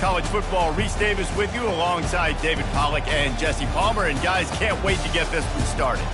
College Football. Reese Davis with you alongside David Pollack and Jesse Palmer. And guys, can't wait to get this one started.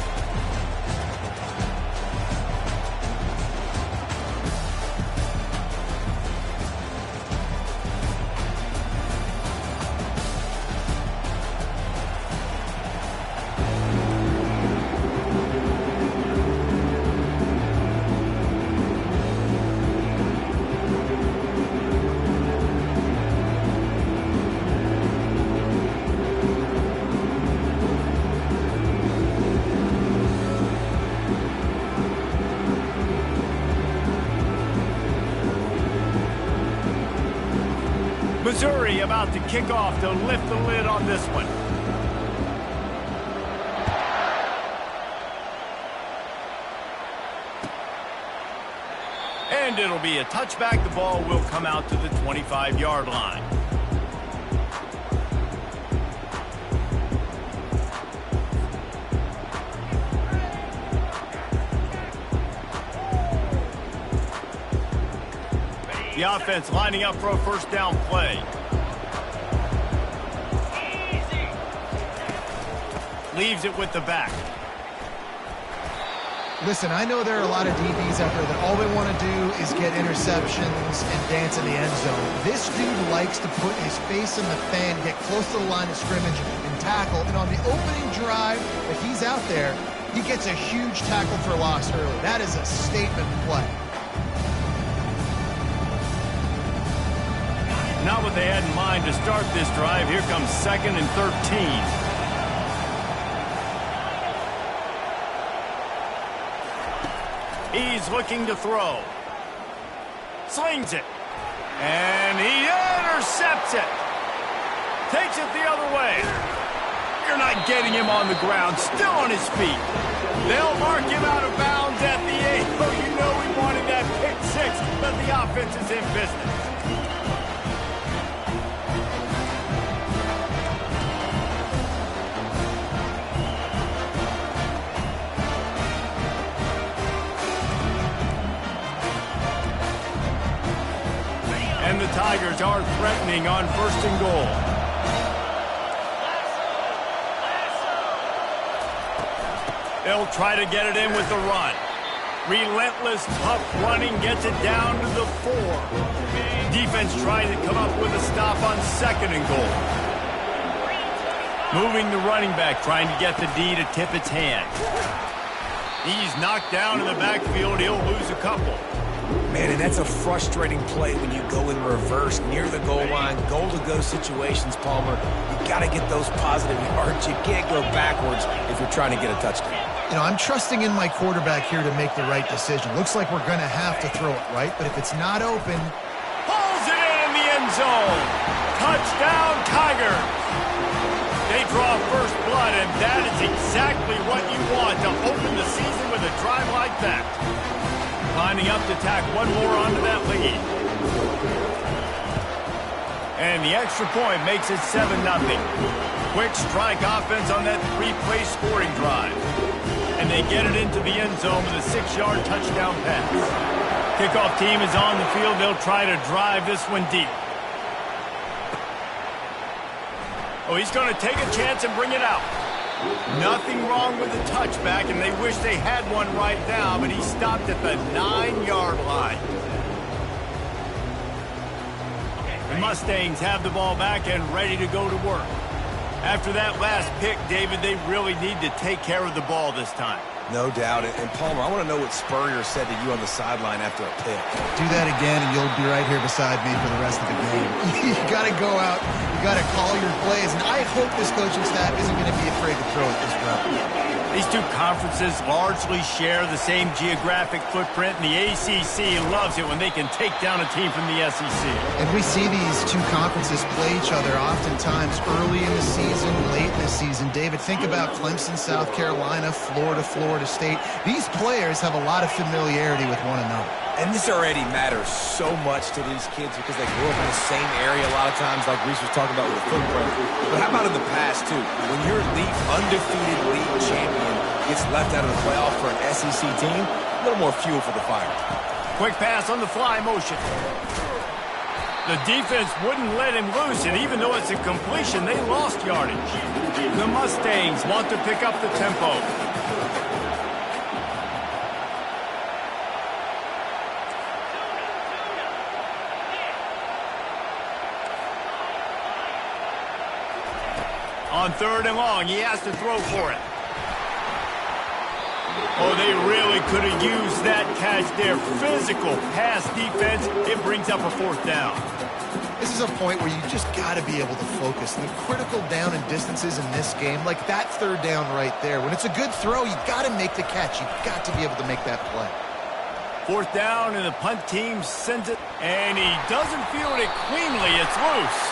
Missouri about to kick off to lift the lid on this one. And it'll be a touchback. The ball will come out to the 25-yard line. The offense lining up for a first down play. Leaves it with the back. Listen, I know there are a lot of DBs out there that all they want to do is get interceptions and dance in the end zone. This dude likes to put his face in the fan, get close to the line of scrimmage, and tackle. And on the opening drive that he's out there, he gets a huge tackle for loss early. That is a statement play. Not what they had in mind to start this drive. Here comes 2nd and 13. He's looking to throw. Slings it. And he intercepts it. Takes it the other way. You're not getting him on the ground. Still on his feet. They'll mark him out of bounds at the 8. Oh, you know we wanted that pick 6, but the offense is in business. And the Tigers are threatening on 1st and goal. They'll try to get it in with the run. Relentless, tough running gets it down to the 4. Defense trying to come up with a stop on 2nd and goal. Moving the running back, trying to get the D to tip its hand. He's knocked down in the backfield. He'll lose a couple. Man, and that's a frustrating play when you go in reverse near the goal line, goal-to-go situations, Palmer. You got to get those positive yards. You can't go backwards if you're trying to get a touchdown. You know, I'm trusting in my quarterback here to make the right decision. Looks like we're going to have to throw it, right? But if it's not open... Pulls it in the end zone. Touchdown, Tigers. They draw first blood, and that is exactly what you want to open the season with a drive like that. Lining up to tack one more onto that lead. And the extra point makes it 7-0. Quick strike offense on that 3-play scoring drive. And they get it into the end zone with a 6-yard touchdown pass. Kickoff team is on the field. They'll try to drive this one deep. Oh, he's going to take a chance and bring it out. Nothing wrong with the touchback, and they wish they had one right now, but he stopped at the 9-yard line. The Mustangs have the ball back and ready to go to work. After that last pick, David, they really need to take care of the ball this time. No doubt. And Palmer, I want to know what Spurrier said to you on the sideline after a pick. Do that again, and you'll be right here beside me for the rest of the game. You got to go out. You got to call your plays. And I hope this coaching staff isn't going to be afraid to throw it this route. These two conferences largely share the same geographic footprint, and the ACC loves it when they can take down a team from the SEC. And we see these two conferences play each other oftentimes early in the season, late in the season. David, think about Clemson, South Carolina, Florida, Florida State. These players have a lot of familiarity with one another. And this already matters so much to these kids because they grew up in the same area a lot of times, like Reese was talking about with the footprint. But how about in the past, too? When your undefeated league champion gets left out of the playoff for an SEC team, a little more fuel for the fire. Quick pass on the fly motion. The defense wouldn't let him loose, and even though it's a completion, they lost yardage. The Mustangs want to pick up the tempo. On 3rd and long, he has to throw for it. Oh, they really could have used that catch there. Physical pass defense. It brings up a 4th down. This is a point where you just got to be able to focus. The critical down and distances in this game, like that 3rd down right there. When it's a good throw, you got to make the catch. You've got to be able to make that play. 4th down, and the punt team sends it. And he doesn't field it cleanly. It's loose.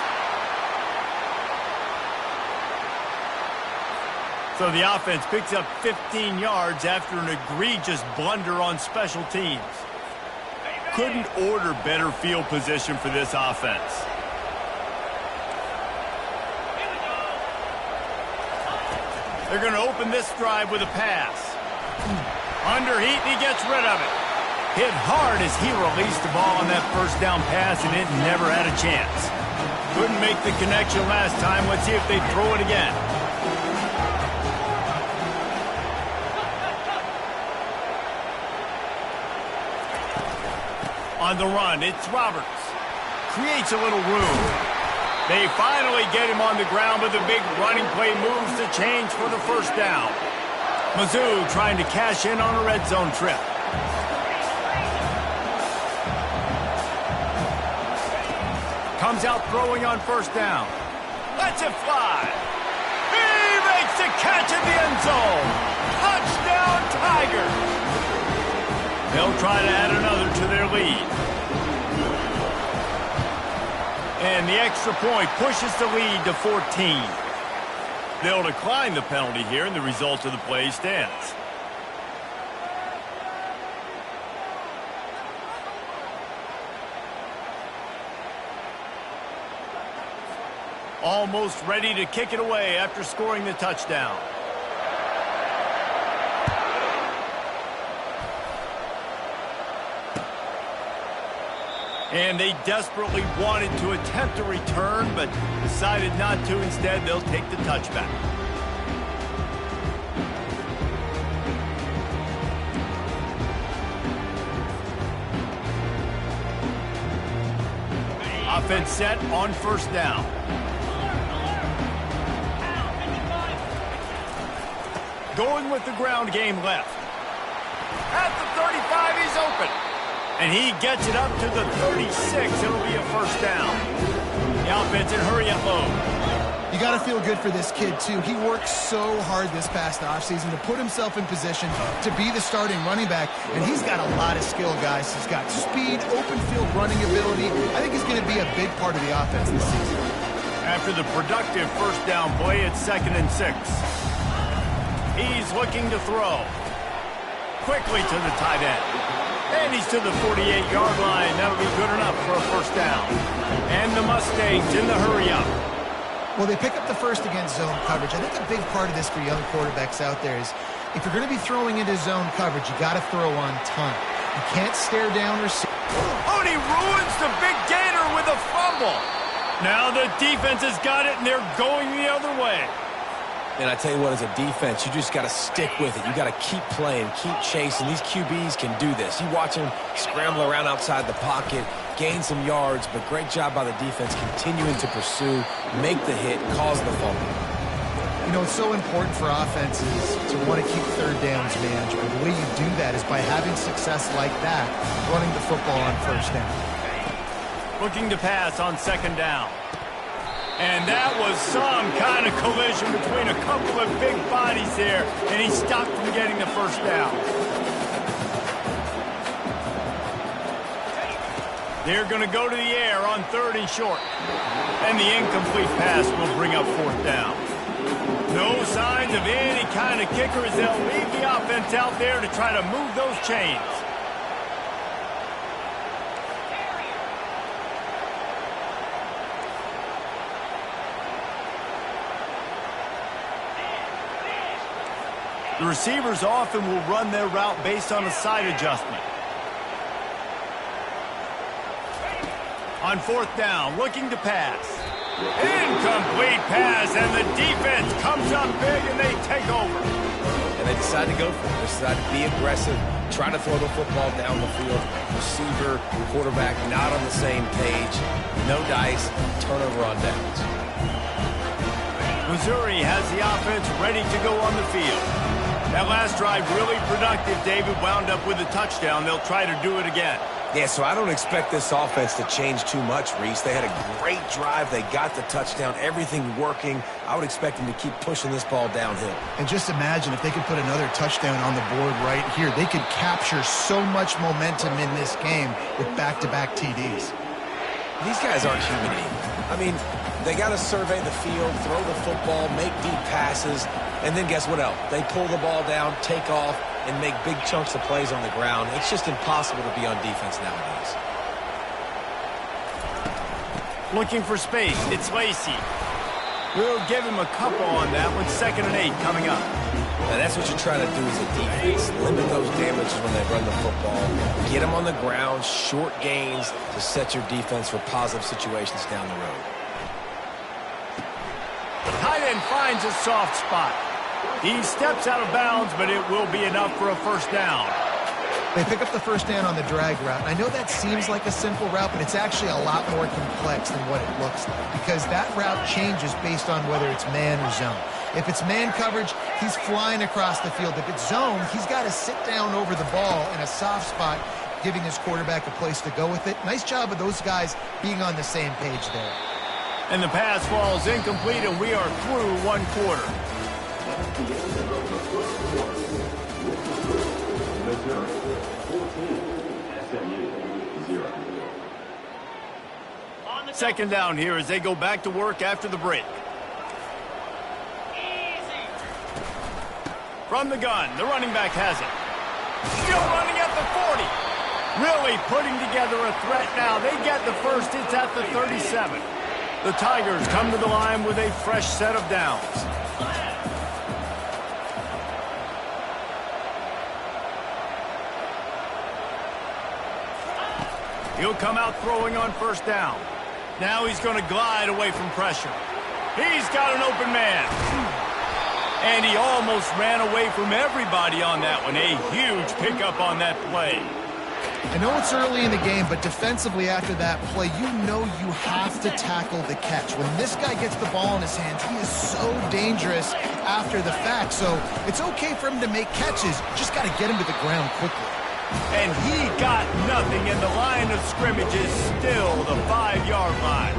So the offense picks up 15 yards after an egregious blunder on special teams. Couldn't order better field position for this offense. They're going to open this drive with a pass. Under heat, and he gets rid of it. Hit hard as he released the ball on that 1st down pass, and it never had a chance. Couldn't make the connection last time. Let's see if they throw it again. On the run, it's Roberts. Creates a little room. They finally get him on the ground, but the big running play moves the chains for the 1st down. Mizzou trying to cash in on a red zone trip. Comes out throwing on 1st down. Lets it fly. He makes the catch in the end zone. Touchdown, Tigers. They'll try to add another to their lead. And the extra point pushes the lead to 14. They'll decline the penalty here, and the result of the play stands. Almost ready to kick it away after scoring the touchdown. And they desperately wanted to attempt a return, but decided not to. Instead, they'll take the touchback. Offense set on 1st down. Going with the ground game left. At the 35, he's open. And he gets it up to the 36. It'll be a 1st down. The offense in hurry-up mode. You got to feel good for this kid, too. He worked so hard this past offseason to put himself in position to be the starting running back, and he's got a lot of skill, guys. He's got speed, open field running ability. I think he's going to be a big part of the offense this season. After the productive 1st down play, it's 2nd and 6. He's looking to throw. Quickly to the tight end. And he's to the 48-yard line. That'll be good enough for a 1st down. And the Mustangs in the hurry-up. Well, they pick up the 1st against zone coverage. I think a big part of this for young quarterbacks out there is if you're going to be throwing into zone coverage, you got to throw on time. You can't stare down or see. Oh, and he ruins the big gainer with a fumble. Now the defense has got it, and they're going the other way. And I tell you what, as a defense, you just got to stick with it. You got to keep playing, keep chasing. These QBs can do this. You watch them scramble around outside the pocket, gain some yards, but great job by the defense continuing to pursue, make the hit, cause the fumble. You know, it's so important for offenses to want to keep 3rd downs managed, but the way you do that is by having success like that, running the football on 1st down. Looking to pass on 2nd down. And that was some kind of collision between a couple of big bodies there, and he stopped from getting the 1st down. They're going to go to the air on 3rd and short. And the incomplete pass will bring up 4th down. No signs of any kind of kicker as they'll leave the offense out there to try to move those chains. The receivers often will run their route based on a side adjustment. On 4th down, looking to pass. Incomplete pass, and the defense comes up big, and they take over. And they decide to go for it. They decide to be aggressive, try to throw the football down the field. Receiver, quarterback not on the same page. No dice, turnover on downs. Missouri has the offense ready to go on the field. That last drive really productive. David wound up with a touchdown. They'll try to do it again. Yeah, so I don't expect this offense to change too much, Reese. They had a great drive. They got the touchdown. Everything working. I would expect them to keep pushing this ball downhill. And just imagine if they could put another touchdown on the board right here. They could capture so much momentum in this game with back-to-back TDs. These guys aren't human anymore. I mean, they got to survey the field, throw the football, make deep passes, and then guess what else? They pull the ball down, take off, and make big chunks of plays on the ground. It's just impossible to be on defense nowadays. Looking for space. It's Lacey. We'll give him a couple on that one. 2nd and 8 coming up. Now that's what you're trying to do as a defense. Limit those damages when they run the football. Get them on the ground, short gains to set your defense for positive situations down the road. Tight end finds a soft spot. He steps out of bounds, but it will be enough for a 1st down. They pick up the 1st down on the drag route. And I know that seems like a simple route, but it's actually a lot more complex than what it looks like, because that route changes based on whether it's man or zone. If it's man coverage, he's flying across the field. If it's zone, he's got to sit down over the ball in a soft spot, giving his quarterback a place to go with it. Nice job of those guys being on the same page there. And the pass falls incomplete, and we are through 1 quarter. Second down here as they go back to work after the break. From the gun, the running back has it. Still running at the 40. Really putting together a threat now. They get the first. It's at the 37. The Tigers come to the line with a fresh set of downs. He'll come out throwing on 1st down. Now he's going to glide away from pressure. He's got an open man. And he almost ran away from everybody on that one. A huge pickup on that play. I know it's early in the game, but defensively after that play, you know you have to tackle the catch. When this guy gets the ball in his hands, he is so dangerous after the fact. So it's okay for him to make catches. Just got to get him to the ground quickly. And he got nothing, and the line of scrimmage is still the 5-yard line.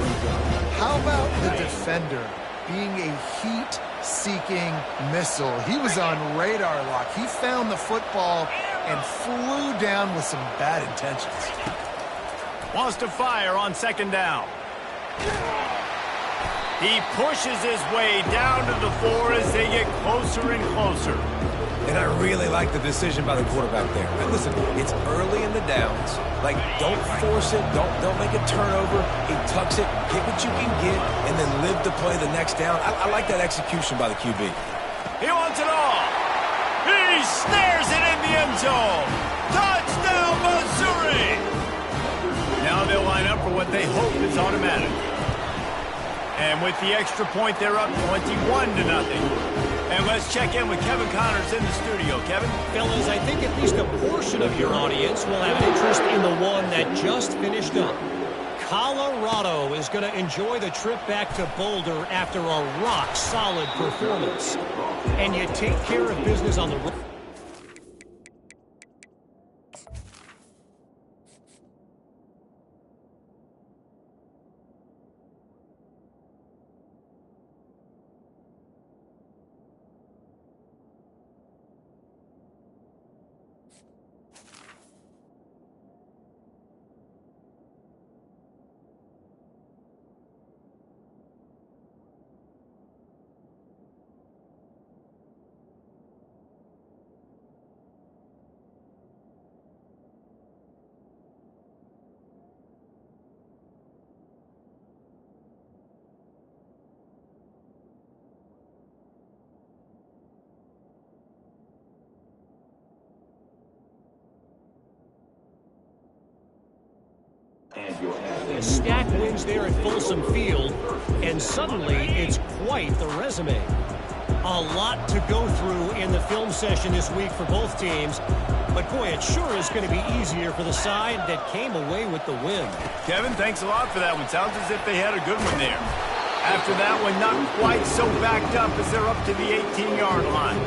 How about the defender being a heat-seeking missile? He was on radar lock. He found the football and flew down with some bad intentions. Wants to fire on 2nd down. He pushes his way down to the 4 as they get closer and closer. And I really like the decision by the quarterback there. And listen, it's early in the downs. Like, don't force it. Don't make a turnover. He tucks it, get what you can get, and then live to play the next down. I like that execution by the QB. He wants it all. He snares it in the end zone. Touchdown, Missouri! Now they'll line up for what they hope is automatic. And with the extra point, they're up 21-0. And let's check in with Kevin Connors in the studio. Kevin? Fellas, I think at least a portion of your audience will have an interest in the one that just finished up. Colorado is going to enjoy the trip back to Boulder after a rock-solid performance. And you take care of business on the road. A stack wins there at Folsom Field, and suddenly it's quite the resume. A lot to go through in the film session this week for both teams, but boy, it sure is going to be easier for the side that came away with the win. Kevin, thanks a lot for that one. Sounds as if they had a good one there. After that one, not quite so backed up as they're up to the 18-yard line.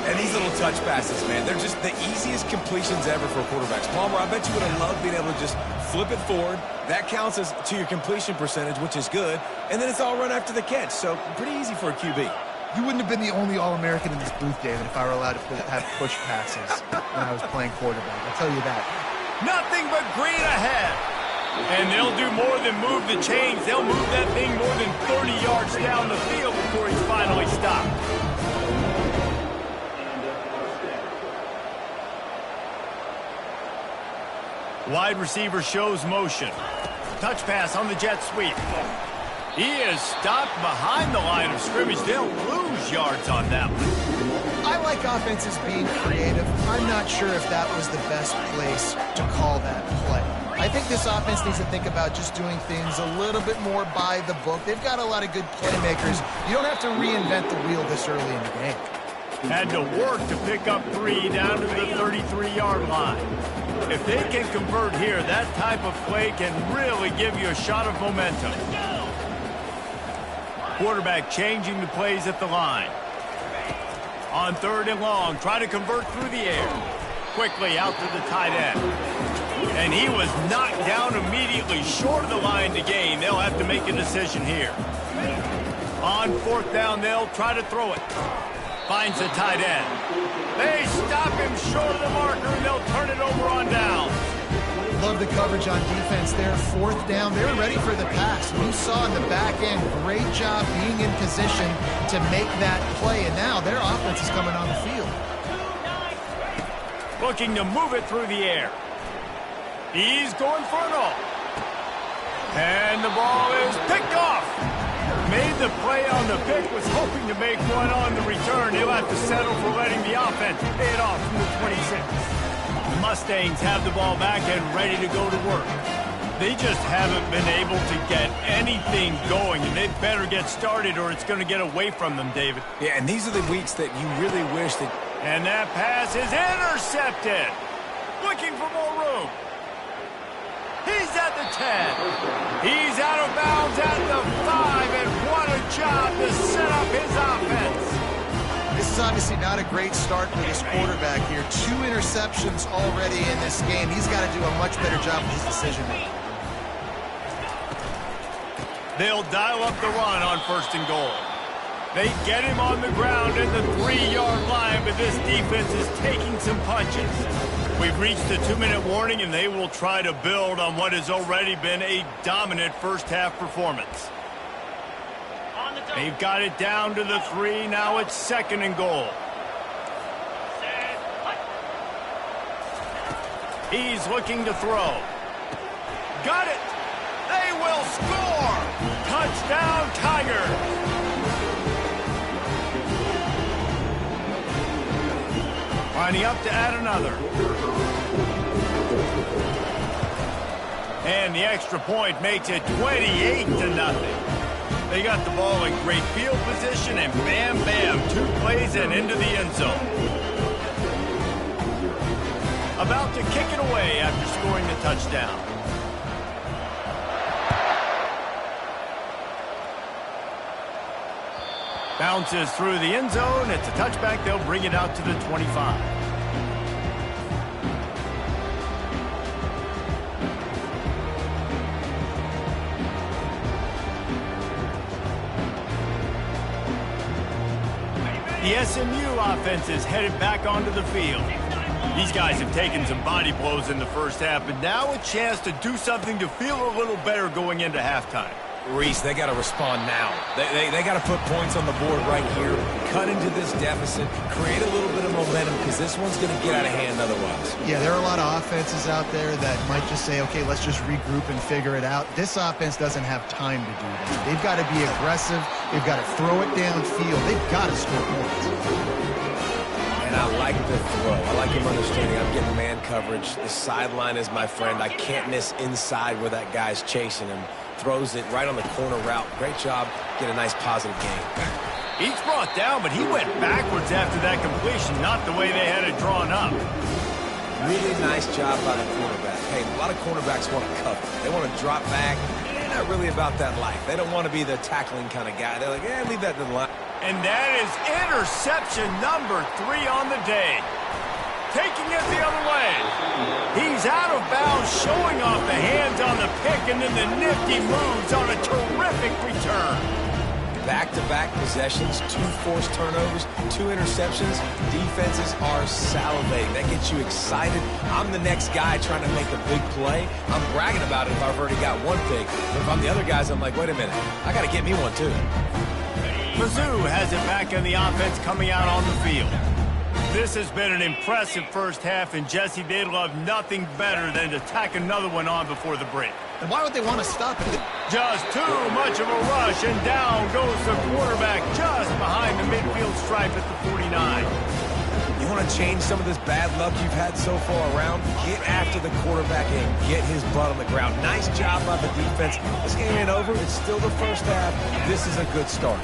And these little touch passes, man, they're just the easiest completions ever for quarterbacks. Palmer, I bet you would have loved being able to just flip it forward. That counts as to your completion percentage, which is good. And then it's all run after the catch, so pretty easy for a QB. You wouldn't have been the only All-American in this booth, David, if I were allowed to have push passes when I was playing quarterback. I'll tell you that. Nothing but green ahead. And they'll do more than move the chains. They'll move that thing more than 30 yards down the field before he's finally stopped. Wide receiver shows motion. Touch pass on the jet sweep. He is stopped behind the line of scrimmage. They'll lose yards on that one. I like offenses being creative. I'm not sure if that was the best place to call that play. I think this offense needs to think about just doing things a little bit more by the book. They've got a lot of good playmakers. You don't have to reinvent the wheel this early in the game. Had to work to pick up 3 down to the 33-yard line. If they can convert here, that type of play can really give you a shot of momentum. Quarterback changing the plays at the line. On 3rd and long, try to convert through the air. Quickly out to the tight end. And he was knocked down immediately short of the line to gain. They'll have to make a decision here. On 4th down, they'll try to throw it. Finds the tight end. They stop him short of the marker, and they'll turn it over on down. Love the coverage on defense there. 4th down, they're ready for the pass. We saw in the back end, great job being in position to make that play, and now their offense is coming on the field. Looking to move it through the air. He's going for it all. And the ball is picked off. Made the play on the pick, was hoping to make one on the return. He'll have to settle for letting the offense pay it off from the 26. The Mustangs have the ball back and ready to go to work. They just haven't been able to get anything going, and they better get started or it's going to get away from them, David. Yeah, and these are the weeks that you really wish that... And that pass is intercepted. Looking for more room. He's at the 10. He's out of bounds at the 5, and what a job to set up his offense. This is obviously not a great start for this quarterback here. 2 interceptions already in this game. He's got to do a much better job with his decision-making. They'll dial up the run on 1st and goal. They get him on the ground at the 3-yard line, but this defense is taking some punches. We've reached the 2-minute warning, and they will try to build on what has already been a dominant first-half performance. They've got it down to the 3. Now it's 2nd and goal. He's looking to throw. Got it. They will score. Touchdown, Tigers. Lining up to add another. And the extra point makes it 28-0. They got the ball in great field position, and bam, bam, 2 plays and into the end zone. About to kick it away after scoring the touchdown. Bounces through the end zone. It's a touchback. They'll bring it out to the 25. The SMU offense is headed back onto the field. These guys have taken some body blows in the first half, but now a chance to do something to feel a little better going into halftime. Reese, they got to respond now. They got to put points on the board right here, cut into this deficit, create a little bit of momentum, because this one's going to get out of hand otherwise. Yeah, there are a lot of offenses out there that might just say, okay, let's just regroup and figure it out. This offense doesn't have time to do that. They've got to be aggressive. They've got to throw it downfield. They've got to score points. And I like the throw. I like him understanding I'm getting man coverage. The sideline is my friend. I can't miss inside where that guy's chasing him. Throws it right on the corner route. Great job. Get a nice positive gain. He's brought down, but he went backwards after that completion, not the way they had it drawn up. Really nice job by the quarterback. Hey, a lot of cornerbacks want to cover. They want to drop back. They're not really about that life. They don't want to be the tackling kind of guy. They're like, leave that to the line. And that is interception number 3 on the day. Taking it the other way. He's out of bounds, showing off the hands on the pick, and then the nifty moves on a terrific return. Back-to-back possessions, 2 forced turnovers, 2 interceptions. Defenses are salivating. That gets you excited. I'm the next guy trying to make a big play. I'm bragging about it if I've already got one pick. But if I'm the other guys, I'm like, wait a minute. I got to get me one, too. Mizzou has it back in the offense coming out on the field. This has been an impressive first half, and Jesse, they'd love nothing better than to tack another one on before the break. And why would they want to stop it? Just too much of a rush, and down goes the quarterback just behind the midfield stripe at the 49. You want to change some of this bad luck you've had so far around? Get after the quarterback and get his butt on the ground. Nice job by the defense. This game ain't over. It's still the first half. This is a good start.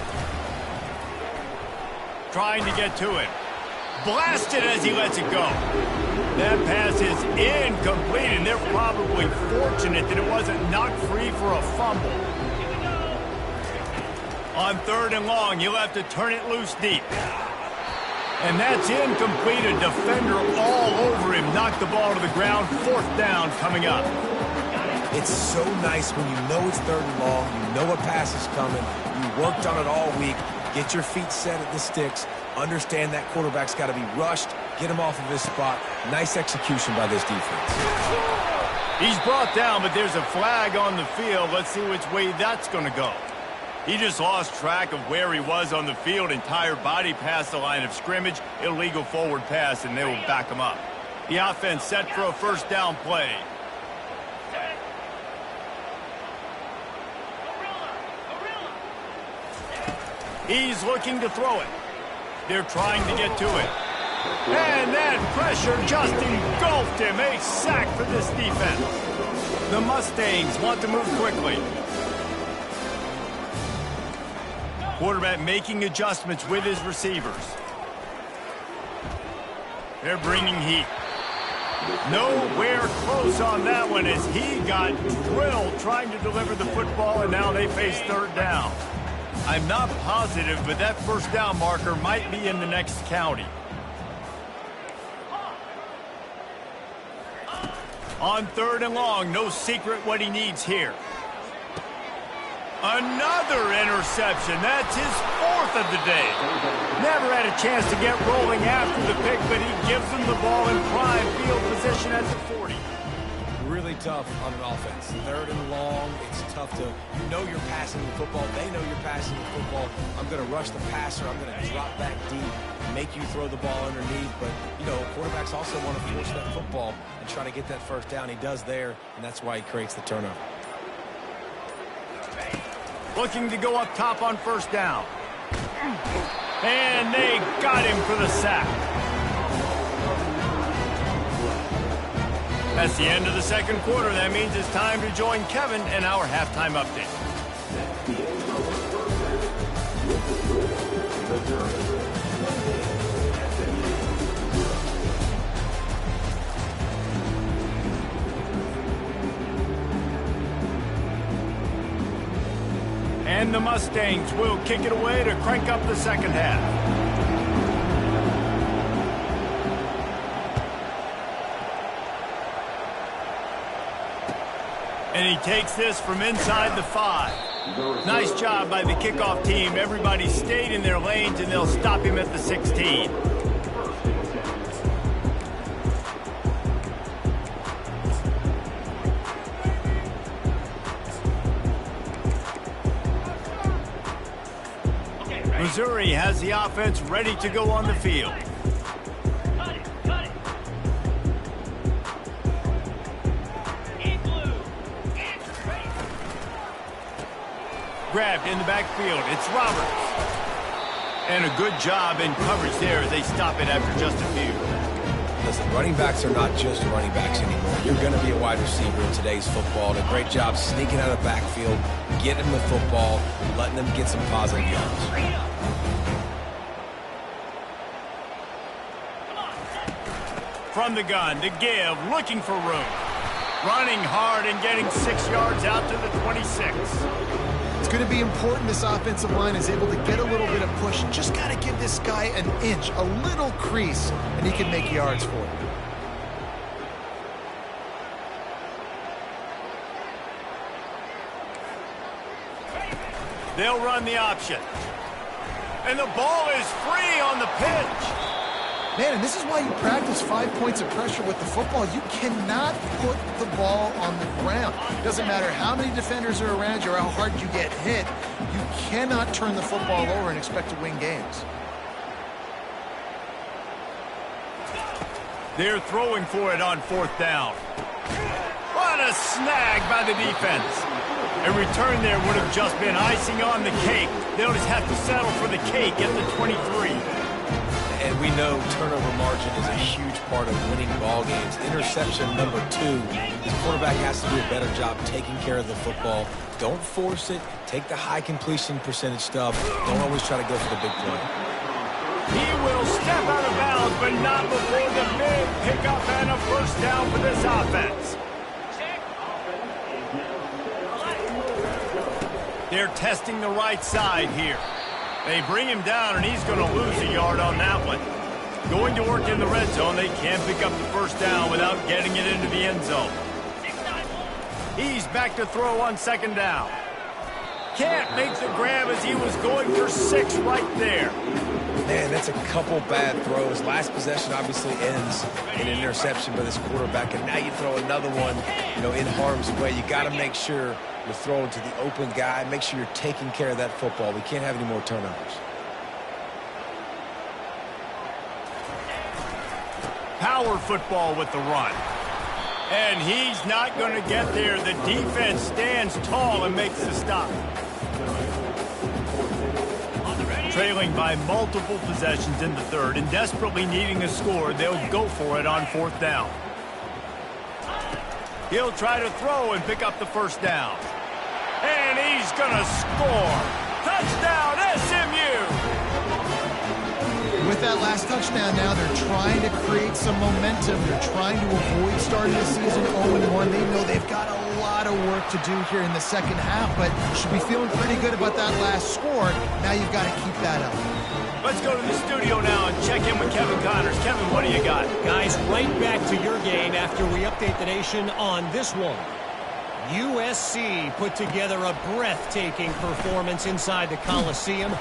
Trying to get to it. Blasted as he lets it go. That pass is incomplete, and they're probably fortunate that it wasn't knocked free for a fumble. On 3rd and long, you'll have to turn it loose deep. And that's incomplete. A defender all over him. Knocked the ball to the ground. 4th down coming up. It's so nice when you know it's 3rd and long. You know a pass is coming. You worked on it all week. Get your feet set at the sticks. Understand that quarterback's got to be rushed. Get him off of his spot. Nice execution by this defense. He's brought down, but there's a flag on the field. Let's see which way that's going to go. He just lost track of where he was on the field. Entire body past the line of scrimmage. Illegal forward pass, and they will back him up. The offense set for a 1st down play. He's looking to throw it. They're trying to get to it. And that pressure just engulfed him. A sack for this defense. The Mustangs want to move quickly. Quarterback making adjustments with his receivers. They're bringing heat. Nowhere close on that one as he got drilled trying to deliver the football, and now they face 3rd down. I'm not positive, but that 1st down marker might be in the next county. On 3rd and long, no secret what he needs here. Another interception. That's his 4th of the day. Never had a chance to get rolling after the pick, but he gives them the ball in prime field position at the 40. Really tough on an offense. 3rd and long, it's tough to, you know you're passing the football. They know you're passing the football. I'm going to rush the passer. I'm going to drop back deep, make you throw the ball underneath. But, you know, quarterbacks also want to force that football and try to get that 1st down. He does there, and that's why he creates the turnover. Looking to go up top on 1st down. And they got him for the sack. That's the end of the 2nd quarter. That means it's time to join Kevin in our halftime update. And the Mustangs will kick it away to crank up the 2nd half. And he takes this from inside the 5. Nice job by the kickoff team. Everybody stayed in their lanes, and they'll stop him at the 16. Missouri has the offense ready to go on the field. Grabbed in the backfield. It's Roberts. And a good job in coverage there as they stop it after just a few. Listen, running backs are not just running backs anymore. You're going to be a wide receiver in today's football. And a great job sneaking out of the backfield, getting them the football, letting them get some positive yards. From the gun to give, looking for room. Running hard and getting 6 yards out to the 26. It's going to be important this offensive line is able to get a little bit of push. Just got to give this guy an inch, a little crease, and he can make yards for it. They'll run the option. And the ball is free on the pitch. Man, and this is why you practice 5 points of pressure with the football. You cannot put the ball on the ground. It doesn't matter how many defenders are around you or how hard you get hit. You cannot turn the football over and expect to win games. They're throwing for it on 4th down. What a snag by the defense. A return there would have just been icing on the cake. They'll just have to settle for the cake at the 23. And we know turnover margin is a huge part of winning ball games. Interception number 2. This quarterback has to do a better job taking care of the football. Don't force it. Take the high completion percentage stuff. Don't always try to go for the big play. He will step out of bounds, but not before the big pickup and a first down for this offense. They're testing the right side here. They bring him down, and he's going to lose a yard on that one. Going to work in the red zone, they can't pick up the first down without getting it into the end zone. He's back to throw on 2nd down. Can't make the grab as he was going for 6 right there. Man, that's a couple bad throws. Last possession obviously ends in an interception by this quarterback, and now you throw another one, in harm's way. You got to make sure you're throwing to the open guy. Make sure you're taking care of that football. We can't have any more turnovers. Power football with the run. And he's not going to get there. The defense stands tall and makes the stop. Trailing by multiple possessions in the 3rd and desperately needing a score, they'll go for it on 4th down. He'll try to throw and pick up the first down. And he's going to score. Touchdown, SMU! With that last touchdown now, they're trying to create some momentum. They're trying to avoid starting the season 0-1. They know they've got a lot of work to do here in the second half, but should be feeling pretty good about that last score. Now you've got to keep that up. Let's go to the studio now and check in with Kevin Connors. Kevin, what do you got? Guys, right back to your game after we update the nation on this one. USC put together a breathtaking performance inside the Coliseum.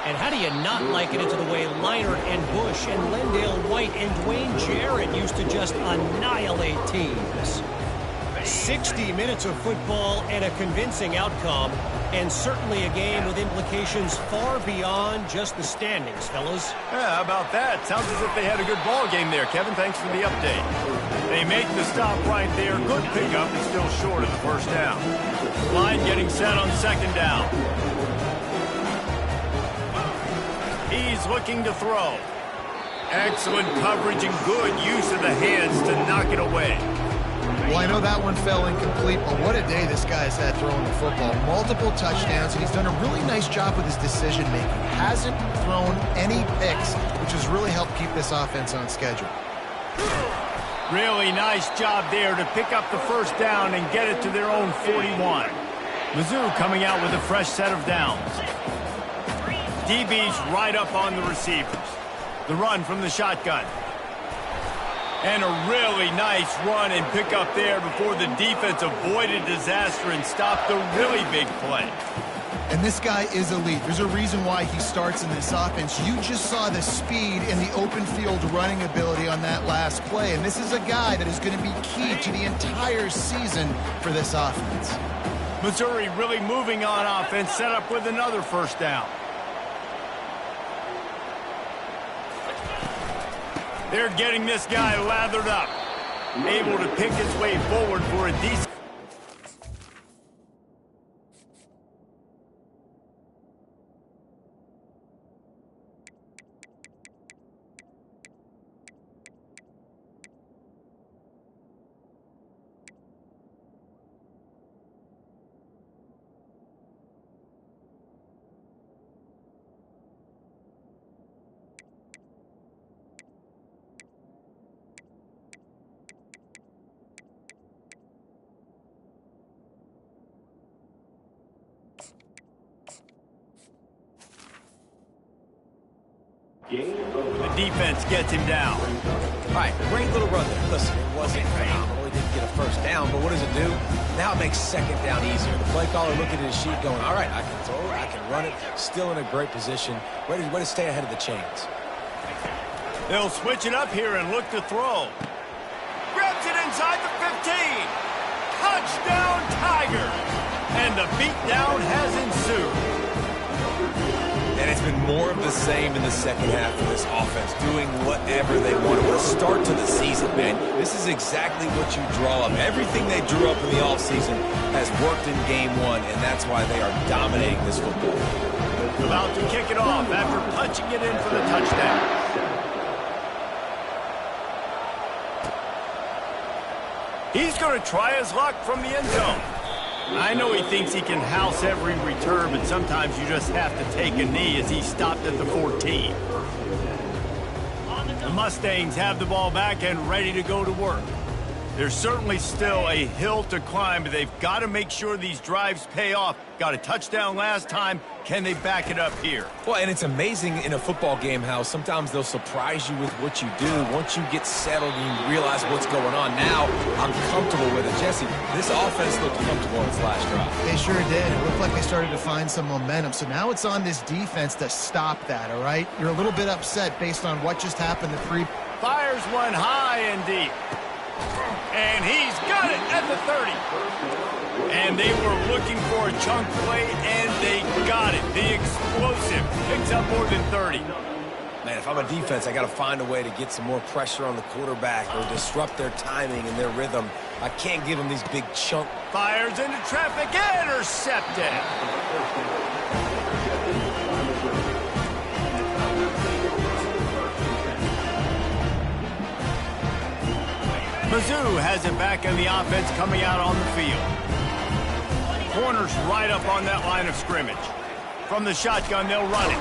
And how do you not liken it to the way Leinart and Bush and Lendale White and Dwayne Jarrett used to just annihilate teams? 60 minutes of football and a convincing outcome, and certainly a game with implications far beyond just the standings, fellas. Yeah, how about that? Sounds as if they had a good ball game there, Kevin. Thanks for the update. They make the stop right there. Good pickup, but still short of the first down. Line getting set on 2nd down. He's looking to throw. Excellent coverage and good use of the hands to knock it away. Well, I know that one fell incomplete, but what a day this guy's had throwing the football. Multiple touchdowns, and he's done a really nice job with his decision-making. Hasn't thrown any picks, which has really helped keep this offense on schedule. Really nice job there to pick up the first down and get it to their own 41. Mizzou coming out with a fresh set of downs. DB's right up on the receivers. The run from the shotgun. And a really nice run and pick up there before the defense avoided disaster and stopped the really big play. And this guy is elite. There's a reason why he starts in this offense. You just saw the speed and the open field running ability on that last play. And this is a guy that is going to be key to the entire season for this offense. Missouri really moving on offense, set up with another first down. They're getting this guy lathered up. Able to pick his way forward for a decent... The defense gets him down. All right, great little run there. Listen, it wasn't phenomenal. He didn't get a first down, but what does it do? Now it makes second down easier. The play caller looking at his sheet going, all right, I can throw it, I can run it. Still in a great position. Way to stay ahead of the chains. They'll switch it up here and look to throw. Grabs it inside the 15. Touchdown, Tigers. And the beatdown has ensued. And it's been more of the same in the second half of this offense, doing whatever they want. What a start to the season, man. This is exactly what you draw up. Everything they drew up in the offseason has worked in game one, and that's why they are dominating this football. About to kick it off after punching it in for the touchdown. He's going to try his luck from the end zone. I know he thinks he can house every return, but sometimes you just have to take a knee as he stopped at the 14. The Mustangs have the ball back and ready to go to work. There's certainly still a hill to climb, but they've got to make sure these drives pay off. Got a touchdown last time. Can they back it up here? Well, and it's amazing in a football game how sometimes they'll surprise you with what you do. Once you get settled and you realize what's going on, now I'm comfortable with it. Jesse, this offense looked comfortable in its last drive. They sure did. It looked like they started to find some momentum. So now it's on this defense to stop that, all right? You're a little bit upset based on what just happened the Fires one high and deep. And he's got it at the 30. And they were looking for a chunk play, and they got it. The explosive picks up more than 30. Man, if I'm a defense, I got to find a way to get some more pressure on the quarterback or disrupt their timing and their rhythm. I can't give them these big chunk. Fires into traffic, intercepted. Mizzou has it back in the offense coming out on the field. Corners right up on that line of scrimmage. From the shotgun, they'll run it.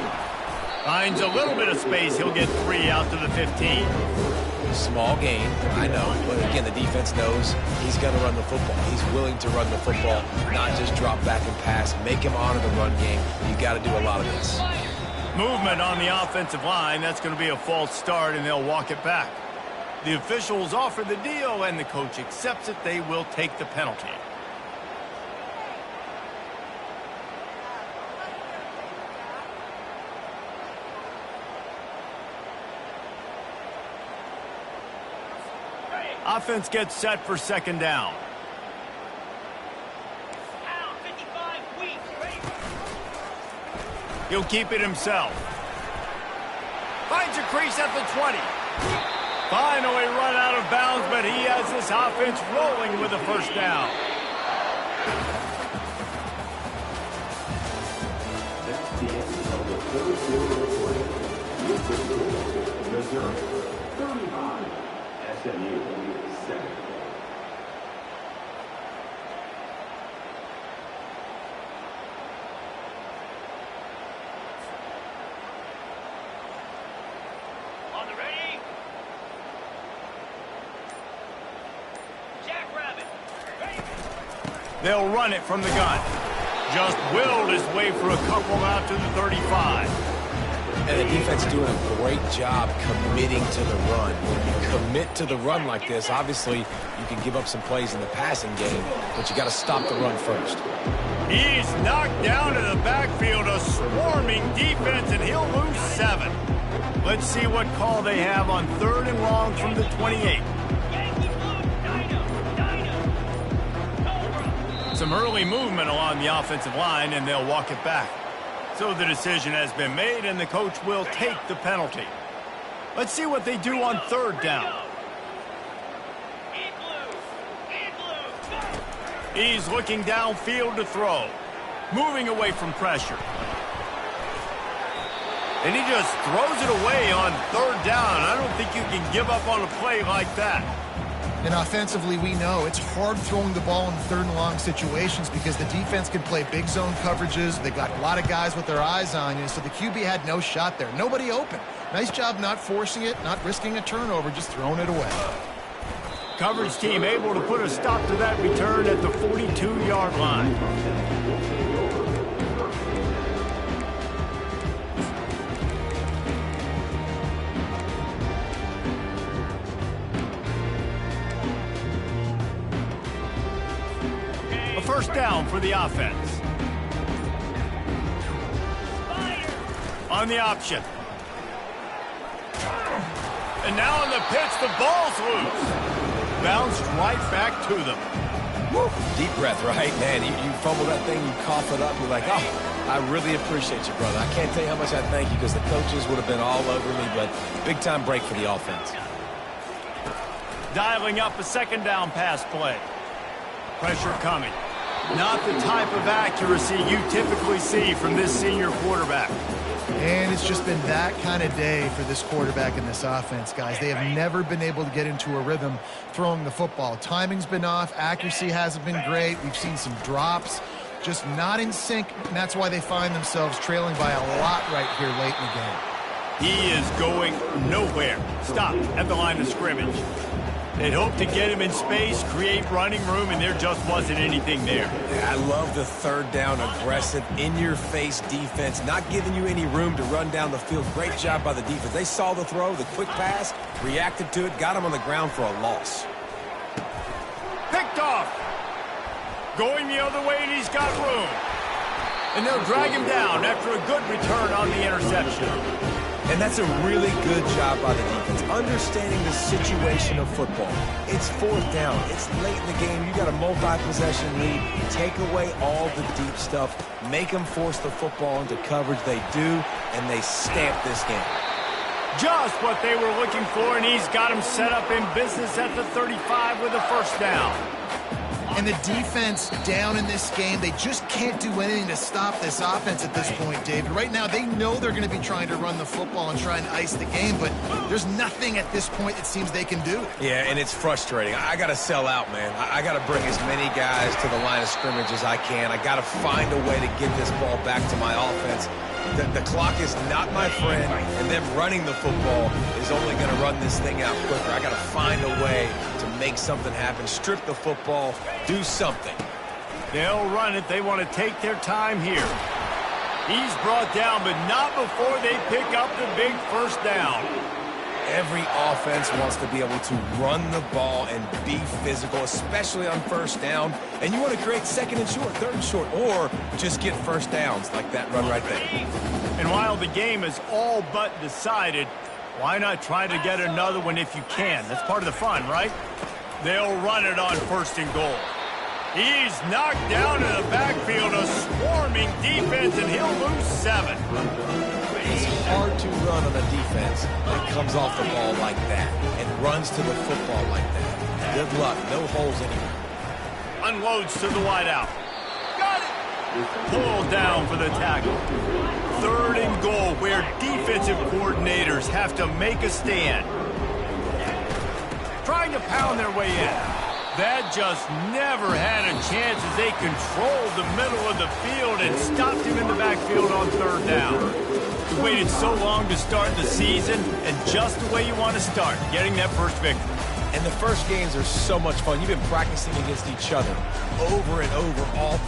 Finds a little bit of space. He'll get 3 out to the 15. Small gain, I know. But again, the defense knows he's going to run the football. He's willing to run the football, not just drop back and pass. Make him honor the run game. You got to do a lot of this. Movement on the offensive line. That's going to be a false start, and they'll walk it back. The officials offer the deal, and the coach accepts it. They will take the penalty. Offense gets set for second down. He'll keep it himself. Finds a crease at the 20. Finally run out of bounds, but he has this offense rolling with a first down. They'll run it from the gun. Just willed his way for a couple out to the 35. And the defense doing a great job committing to the run. When you commit to the run like this, obviously you can give up some plays in the passing game, but you got to stop the run first. He's knocked down to the backfield, a swarming defense, and he'll lose 7. Let's see what call they have on 3rd and long from the 28. Some early movement along the offensive line, and they'll walk it back. So the decision has been made, and the coach will take the penalty. Let's see what they do on 3rd down. He's looking downfield to throw. Moving away from pressure. And he just throws it away on 3rd down. I don't think you can give up on a play like that. And offensively, we know it's hard throwing the ball in 3rd and long situations because the defense can play big zone coverages. They've got a lot of guys with their eyes on you, so the QB had no shot there. Nobody open. Nice job not forcing it, not risking a turnover, just throwing it away. Coverage team able to put a stop to that return at the 42-yard line. down for the offense. On the option. And now on the pitch, the ball's loose. Bounced right back to them. Woo. Deep breath, right? Man, you fumble that thing, you cough it up, you're like, oh, I really appreciate you, brother. I can't tell you how much I thank you because the coaches would have been all over me, but big time break for the offense. Dialing up a second down pass play. Pressure coming. Not the type of accuracy you typically see from this senior quarterback. And it's just been that kind of day for this quarterback in this offense, guys. They have never been able to get into a rhythm throwing the football. Timing's been off. Accuracy hasn't been great. We've seen some drops, just not in sync, and that's why they find themselves trailing by a lot right here late in the game. He is going nowhere. Stopped at the line of scrimmage. They'd hoped to get him in space, create running room, and there just wasn't anything there. Yeah, I love the third down, aggressive, in-your-face defense, not giving you any room to run down the field. Great job by the defense. They saw the throw, the quick pass, reacted to it, got him on the ground for a loss. Picked off. Going the other way, and he's got room. And they'll drag him down after a good return on the interception. And that's a really good job by the defense, understanding the situation of football. It's fourth down. It's late in the game. You got a multi-possession lead. Take away all the deep stuff. Make them force the football into coverage. They do, and they stamp this game. Just what they were looking for, and he's got him set up in business at the 35 with a first down. And the defense down in this game, they just can't do anything to stop this offense at this point, David. Right now, they know they're going to be trying to run the football and try and ice the game, but there's nothing at this point it seems they can do. Yeah, and it's frustrating. I got to sell out, man. I got to bring as many guys to the line of scrimmage as I can. I got to find a way to get this ball back to my offense. The clock is not my friend, and them running the football is only going to run this thing out quicker. I got to find a way to make something happen, strip the football, do something. They'll run it. They want to take their time here. He's brought down, but not before they pick up the big first down. Every offense wants to be able to run the ball and be physical, especially on first down. And you want to create second and short, third and short, or just get first downs like that run right there. And while the game is all but decided, why not try to get another one if you can? That's part of the fun, right? They'll run it on first and goal. He's knocked down in the backfield, a swarming defense, and he'll lose 7. It's hard to run on a defense that comes off the ball like that and runs to the football like that. Good luck. No holes anywhere. Unloads to the wideout. Got it! Pulled down for the tackle. Third and goal, where defensive coordinators have to make a stand. Trying to pound their way in. That just never had a chance as they controlled the middle of the field and stopped him in the backfield on third down. You waited so long to start the season, and just the way you want to start, getting that first victory. And the first games are so much fun. You've been practicing against each other over and over all through